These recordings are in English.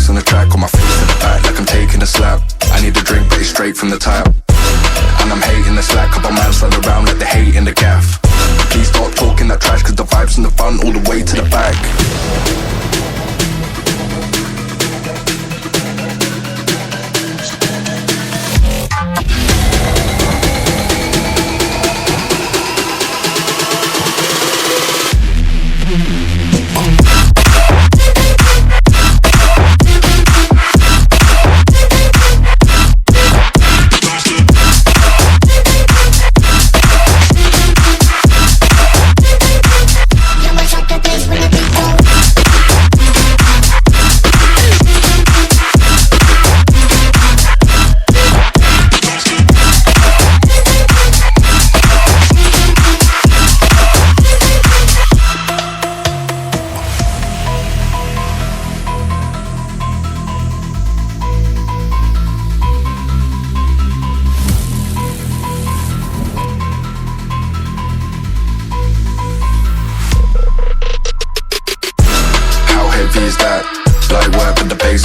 On the track, on my face to the back, like I'm taking a slap. I need a drink, but it's straight from the tap. And I'm hating the slack, couple man slide around like they hate in the gaff. Please stop talking that trash, cause the vibes in the front all the way to the back.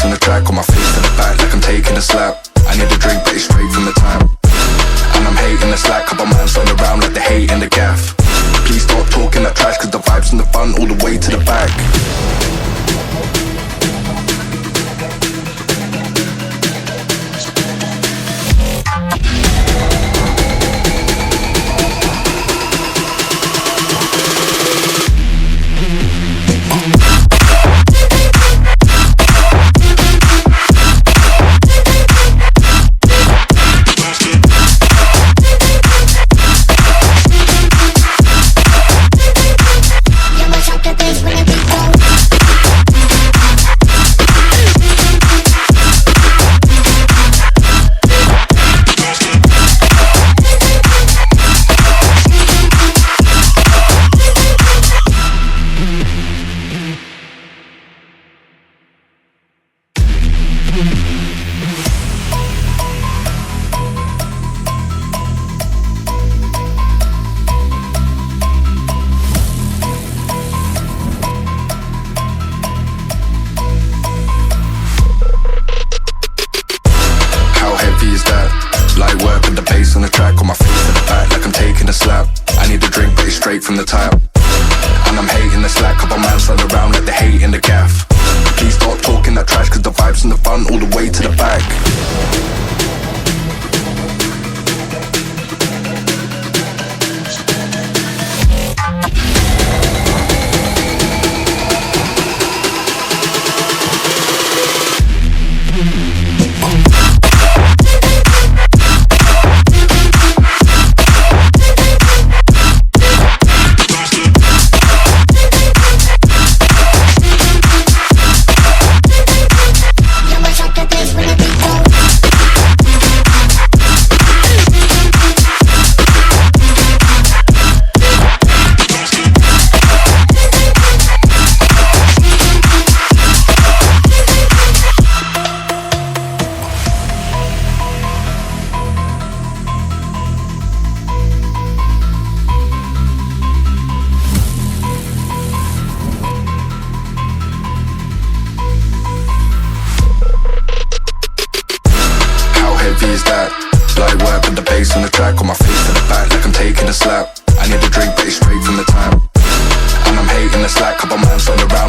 On the track, on my face to the back, like I'm taking a slap. I need a drink, but it's straight from the tap. And I'm hating the slack, couple man slide around like they hate in the gaff. Please stop talking that trash, cause the vibes in the front all the way to the back. From the tap, and I'm hating the slack, couple man slide around like they hate in the gaff. Please stop talking that trash, cause the vibes in the front all the way to the back. On the track, on my face to the back, like I'm taking a slap. I need a drink, but it's straight from the tap. And I'm hating the slack, couple man slide around